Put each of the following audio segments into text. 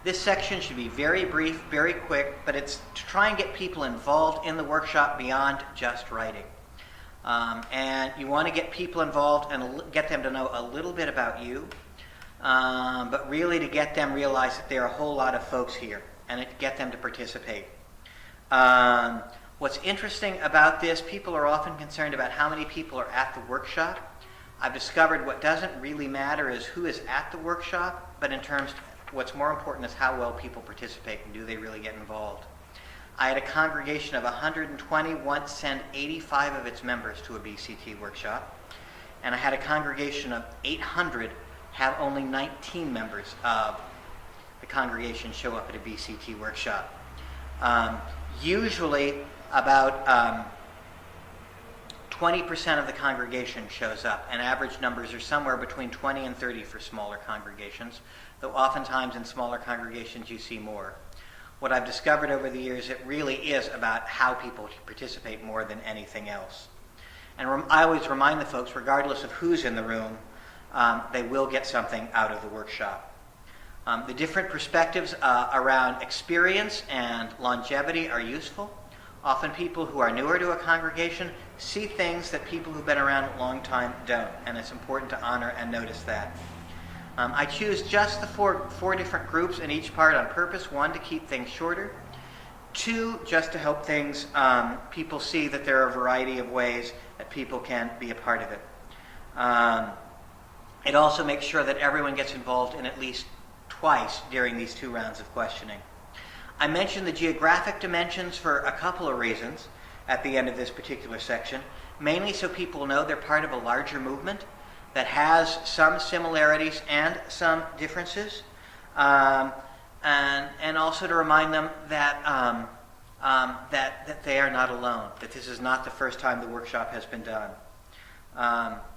This section should be very brief, very quick, but it's to try and get people involved in the workshop beyond just writing. And you want to get people involved and get them to know a little bit about you, but really to get them realize that there are a whole lot of folks here and to get them to participate. What's interesting about this, people are often concerned about how many people are at the workshop. I've discovered what doesn't really matter is who is at the workshop, but in terms what's more important is how well people participate and do they really get involved. I had a congregation of 120 once send 85 of its members to a BCT workshop, and I had a congregation of 800 have only 19 members of the congregation show up at a BCT workshop. Usually about 20% of the congregation shows up, and average numbers are somewhere between 20 and 30 for smaller congregations, though oftentimes in smaller congregations you see more. What I've discovered over the years, it really is about how people participate more than anything else. And I always remind the folks, regardless of who's in the room, they will get something out of the workshop. The different perspectives around experience and longevity are useful. Often people who are newer to a congregation see things that people who've been around a long time don't, and it's important to honor and notice that. I choose just the four different groups in each part on purpose. One, to keep things shorter. Two, just to help things, people see that there are a variety of ways that people can be a part of it. It also makes sure that everyone gets involved in at least twice during these 2 rounds of questioning. I mentioned the geographic dimensions for a couple of reasons at the end of this particular section, mainly so people know they're part of a larger movement that has some similarities and some differences, and also to remind them that, that they are not alone, that this is not the first time the workshop has been done.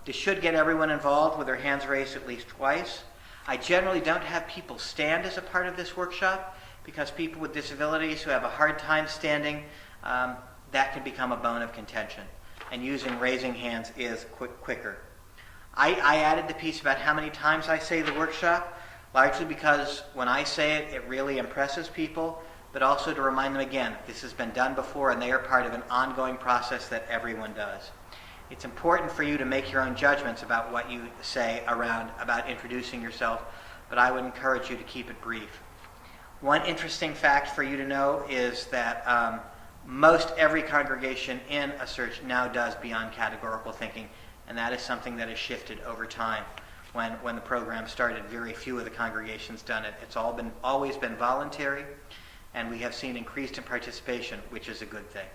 This should get everyone involved with their hands raised at least twice. I generally don't have people stand as a part of this workshop because people with disabilities who have a hard time standing, that can become a bone of contention. And using raising hands is quicker. I added the piece about how many times I say the workshop, largely because when I say it, it really impresses people, but also to remind them again, this has been done before and they are part of an ongoing process that everyone does. It's important for you to make your own judgments about what you say about introducing yourself, but I would encourage you to keep it brief. One interesting fact for you to know is that most every congregation in a search now does Beyond Categorical Thinking, and that is something that has shifted over time. When the program started, very few of the congregations done it. It's always been voluntary, and we have seen increased in participation, which is a good thing.